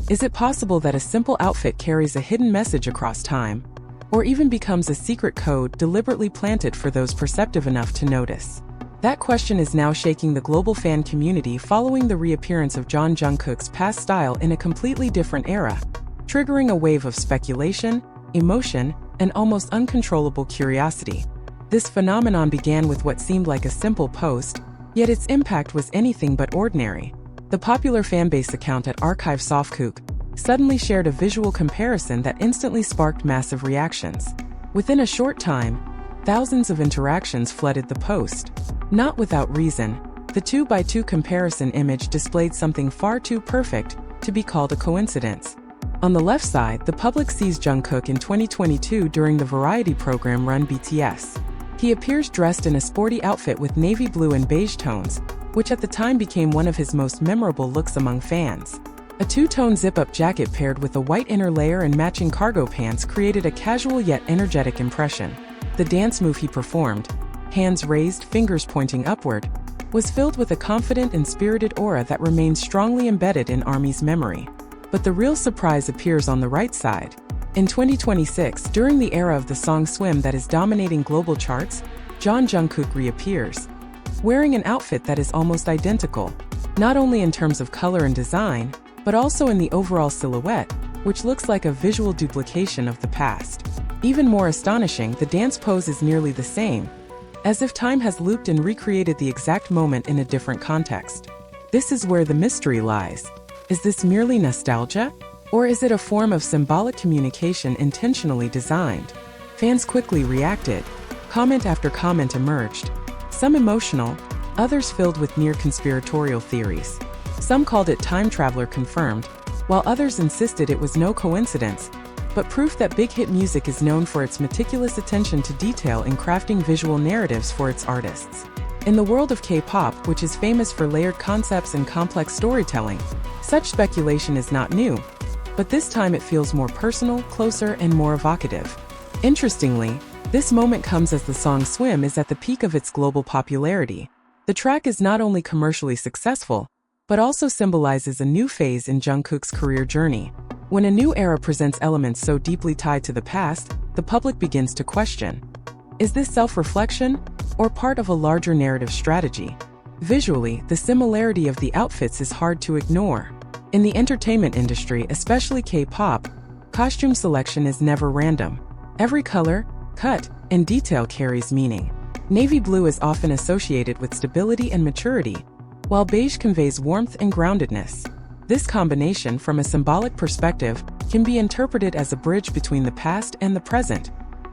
Is it possible that a simple outfit carries a hidden message across time, or even becomes a secret code deliberately planted for those perceptive enough to notice? That question is now shaking the global fan community following the reappearance of Jungkook's past style in a completely different era, triggering a wave of speculation, emotion, and almost uncontrollable curiosity. This phenomenon began with what seemed like a simple post, yet its impact was anything but ordinary. The popular fanbase account at Archive Jungkook suddenly shared a visual comparison that instantly sparked massive reactions. Within a short time, thousands of interactions flooded the post. Not without reason, the 2x2 comparison image displayed something far too perfect to be called a coincidence. On the left side, the public sees Jungkook in 2022 during the variety program Run BTS. He appears dressed in a sporty outfit with navy blue and beige tones, which at the time became one of his most memorable looks among fans. A two-tone zip-up jacket paired with a white inner layer and matching cargo pants created a casual yet energetic impression. The dance move he performed, hands raised, fingers pointing upward, was filled with a confident and spirited aura that remains strongly embedded in ARMY's memory. But the real surprise appears on the right side. In 2026, during the era of the song Swim that is dominating global charts, Jungkook reappears, wearing an outfit that is almost identical, not only in terms of color and design, but also in the overall silhouette, which looks like a visual duplication of the past. Even more astonishing, the dance pose is nearly the same, as if time has looped and recreated the exact moment in a different context. This is where the mystery lies. Is this merely nostalgia? Or is it a form of symbolic communication intentionally designed? Fans quickly reacted. Comment after comment emerged. Some emotional, others filled with near-conspiratorial theories. Some called it time traveler confirmed, while others insisted it was no coincidence, but proof that big hit music is known for its meticulous attention to detail in crafting visual narratives for its artists. In the world of K-pop, which is famous for layered concepts and complex storytelling, such speculation is not new, but this time it feels more personal, closer, and more evocative. Interestingly, this moment comes as the song Swim is at the peak of its global popularity. The track is not only commercially successful, but also symbolizes a new phase in Jungkook's career journey. When a new era presents elements so deeply tied to the past, the public begins to question: is this self-reflection, or part of a larger narrative strategy? Visually, the similarity of the outfits is hard to ignore. In the entertainment industry, especially K-pop, costume selection is never random. Every color, cut, and detail carries meaning. Navy blue is often associated with stability and maturity, while beige conveys warmth and groundedness. This combination, from a symbolic perspective, can be interpreted as a bridge between the past and the present,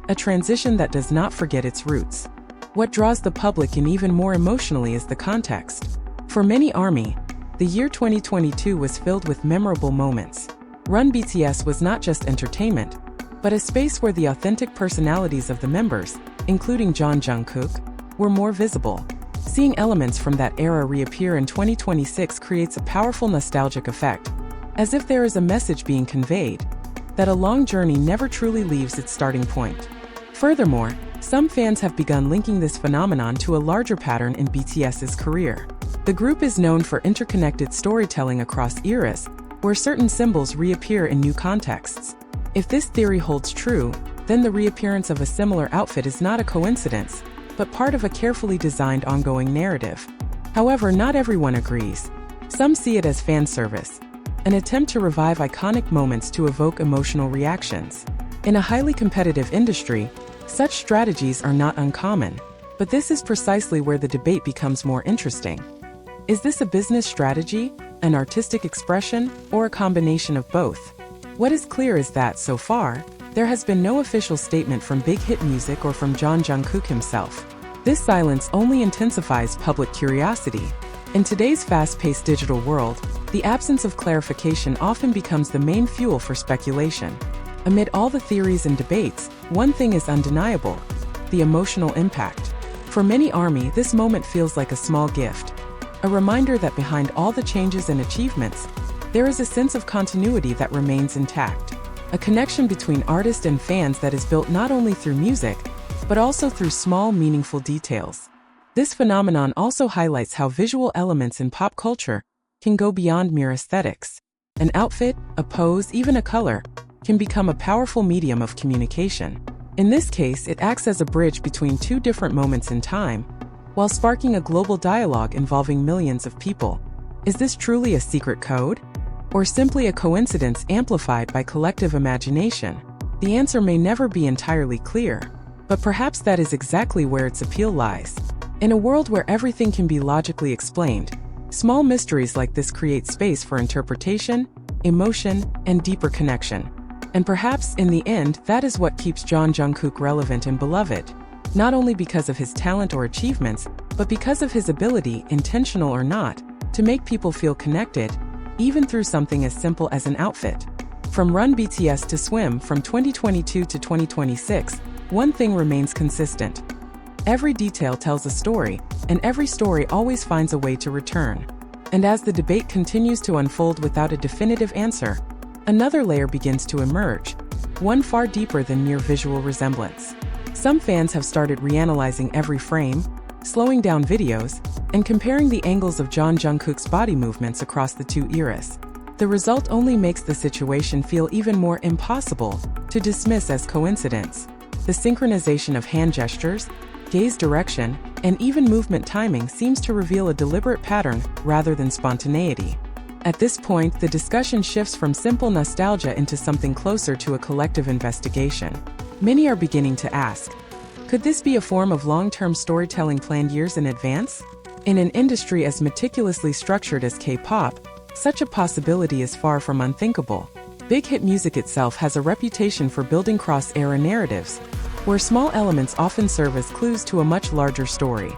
a transition that does not forget its roots. What draws the public in even more emotionally is the context. For many ARMY, the year 2022 was filled with memorable moments. Run BTS was not just entertainment, but a space where the authentic personalities of the members, including Jungkook, were more visible. Seeing elements from that era reappear in 2026 creates a powerful nostalgic effect, as if there is a message being conveyed, that a long journey never truly leaves its starting point. Furthermore, some fans have begun linking this phenomenon to a larger pattern in BTS's career. The group is known for interconnected storytelling across eras, where certain symbols reappear in new contexts. If this theory holds true, then the reappearance of a similar outfit is not a coincidence, but part of a carefully designed ongoing narrative. However, not everyone agrees. Some see it as fan service, an attempt to revive iconic moments to evoke emotional reactions. In a highly competitive industry, such strategies are not uncommon, but this is precisely where the debate becomes more interesting. Is this a business strategy, an artistic expression, or a combination of both? What is clear is that, so far, there has been no official statement from Big Hit Music or from Jungkook himself. This silence only intensifies public curiosity. In today's fast-paced digital world, the absence of clarification often becomes the main fuel for speculation. Amid all the theories and debates, one thing is undeniable: the emotional impact. For many ARMY, this moment feels like a small gift, a reminder that behind all the changes and achievements, there is a sense of continuity that remains intact. A connection between artist and fans that is built not only through music, but also through small, meaningful details. This phenomenon also highlights how visual elements in pop culture can go beyond mere aesthetics. An outfit, a pose, even a color, can become a powerful medium of communication. In this case, it acts as a bridge between two different moments in time, while sparking a global dialogue involving millions of people. Is this truly a secret code? Or simply a coincidence amplified by collective imagination? The answer may never be entirely clear, but perhaps that is exactly where its appeal lies. In a world where everything can be logically explained, small mysteries like this create space for interpretation, emotion, and deeper connection. And perhaps, in the end, that is what keeps Jungkook relevant and beloved. Not only because of his talent or achievements, but because of his ability, intentional or not, to make people feel connected, even through something as simple as an outfit. From Run BTS to Swim, from 2022 to 2026, one thing remains consistent. Every detail tells a story, and every story always finds a way to return. And as the debate continues to unfold without a definitive answer, another layer begins to emerge, one far deeper than mere visual resemblance. Some fans have started reanalyzing every frame, slowing down videos, and comparing the angles of Jungkook's body movements across the two eras. The result only makes the situation feel even more impossible to dismiss as coincidence. The synchronization of hand gestures, gaze direction, and even movement timing seems to reveal a deliberate pattern rather than spontaneity. At this point, the discussion shifts from simple nostalgia into something closer to a collective investigation. Many are beginning to ask, could this be a form of long-term storytelling planned years in advance? In an industry as meticulously structured as K-pop, such a possibility is far from unthinkable. Big hit music itself has a reputation for building cross-era narratives, where small elements often serve as clues to a much larger story.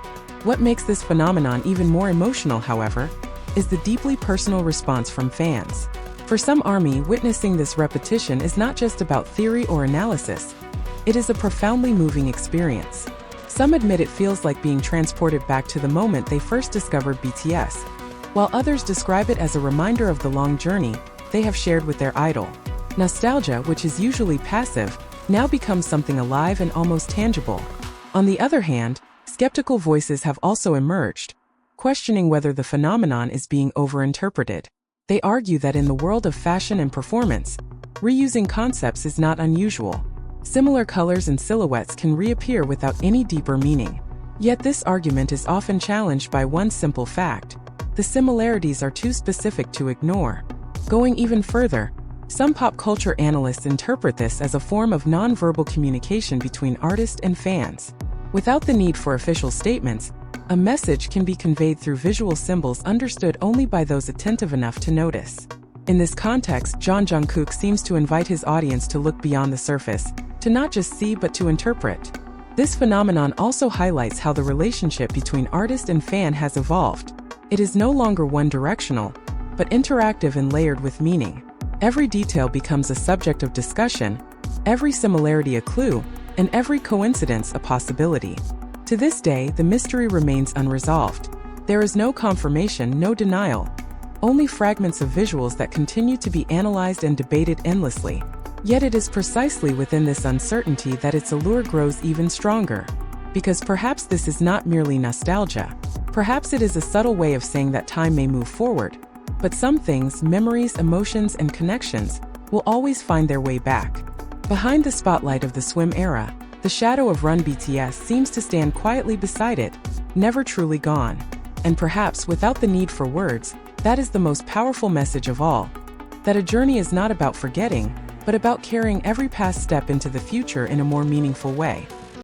What makes this phenomenon even more emotional, however, is the deeply personal response from fans. For some ARMY, witnessing this repetition is not just about theory or analysis. It is a profoundly moving experience. Some admit it feels like being transported back to the moment they first discovered BTS, while others describe it as a reminder of the long journey they have shared with their idol. Nostalgia, which is usually passive, now becomes something alive and almost tangible. On the other hand, skeptical voices have also emerged, questioning whether the phenomenon is being overinterpreted. They argue that in the world of fashion and performance, reusing concepts is not unusual. Similar colors and silhouettes can reappear without any deeper meaning. Yet this argument is often challenged by one simple fact: the similarities are too specific to ignore. Going even further, some pop culture analysts interpret this as a form of non-verbal communication between artists and fans. Without the need for official statements, a message can be conveyed through visual symbols understood only by those attentive enough to notice. In this context, Jungkook seems to invite his audience to look beyond the surface, to not just see but to interpret. This phenomenon also highlights how the relationship between artist and fan has evolved. It is no longer one-directional, but interactive and layered with meaning. Every detail becomes a subject of discussion, every similarity a clue, and every coincidence a possibility. To this day, the mystery remains unresolved. There is no confirmation, no denial, only fragments of visuals that continue to be analyzed and debated endlessly. Yet it is precisely within this uncertainty that its allure grows even stronger. Because perhaps this is not merely nostalgia. Perhaps it is a subtle way of saying that time may move forward, but some things, memories, emotions, and connections, will always find their way back. Behind the spotlight of the Swim era, the shadow of Run BTS seems to stand quietly beside it, never truly gone. And perhaps, without the need for words, that is the most powerful message of all. That a journey is not about forgetting, but about carrying every past step into the future in a more meaningful way.